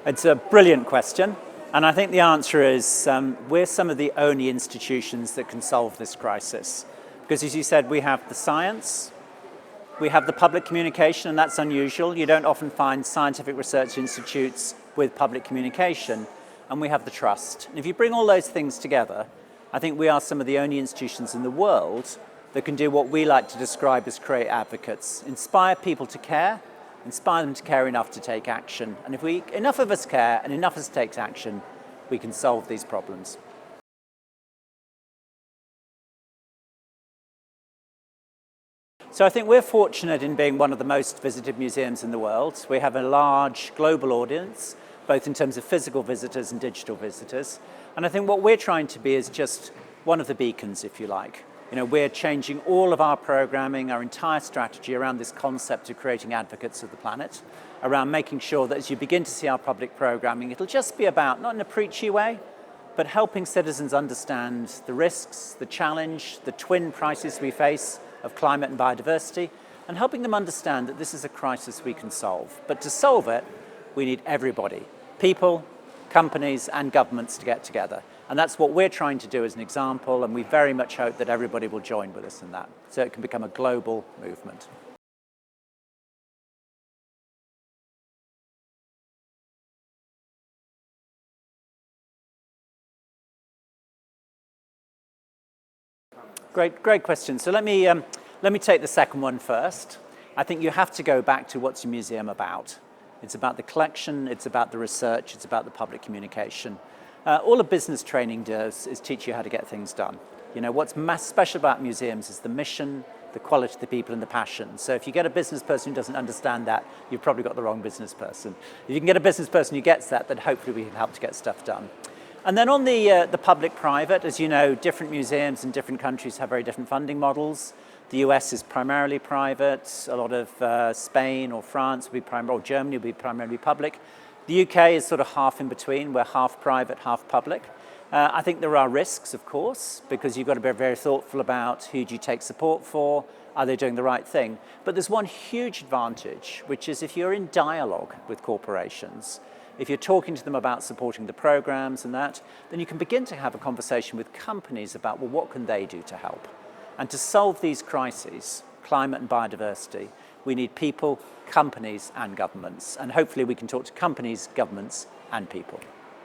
It's a brilliant question, and I think the answer is we're some of the only institutions that can solve this crisis. Because as you said, we have the science, we have the public communication, and that's unusual. You don't often find scientific research institutes with public communication, and we have the trust. And if you bring all those things together, I think we are some of the only institutions in the world that can do what we like to describe as create advocates, inspire people to care, inspire them to care enough to take action. And if enough of us care and enough of us takes action, we can solve these problems. So I think we're fortunate in being one of the most visited museums in the world. We have a large global audience, both in terms of physical visitors and digital visitors. And I think what we're trying to be is just one of the beacons, if you like. We're changing all of our programming, our entire strategy around this concept of creating advocates of the planet, around making sure that as you begin to see our public programming, it'll just be about, not in a preachy way, but helping citizens understand the risks, the challenge, the twin crises we face of climate and biodiversity, and helping them understand that this is a crisis we can solve. But to solve it, we need everybody, people, companies, and governments to get together. And that's what we're trying to do as an example, and we very much hope that everybody will join with us in that, so it can become a global movement. Great question. So let me take the second one first. I think you have to go back to what's your museum about. It's about the collection, it's about the research, it's about the public communication. All a business training does is teach you how to get things done. What's special about museums is the mission, the quality of the people, and the passion. So if you get a business person who doesn't understand that, you've probably got the wrong business person. If you can get a business person who gets that, then hopefully we can help to get stuff done. And then on the public-private, as you know, different museums in different countries have very different funding models. The US is primarily private. A lot of Spain or France will be or Germany will be primarily public. The UK is sort of half in between. We're half private, half public. I think there are risks, of course, because you've got to be very thoughtful about who do you take support for, are they doing the right thing? But there's one huge advantage, which is if you're in dialogue with corporations, if you're talking to them about supporting the programs and that, then you can begin to have a conversation with companies about, well, what can they do to help? And to solve these crises, climate and biodiversity, we need people, companies, and governments. And hopefully we can talk to companies, governments, and people.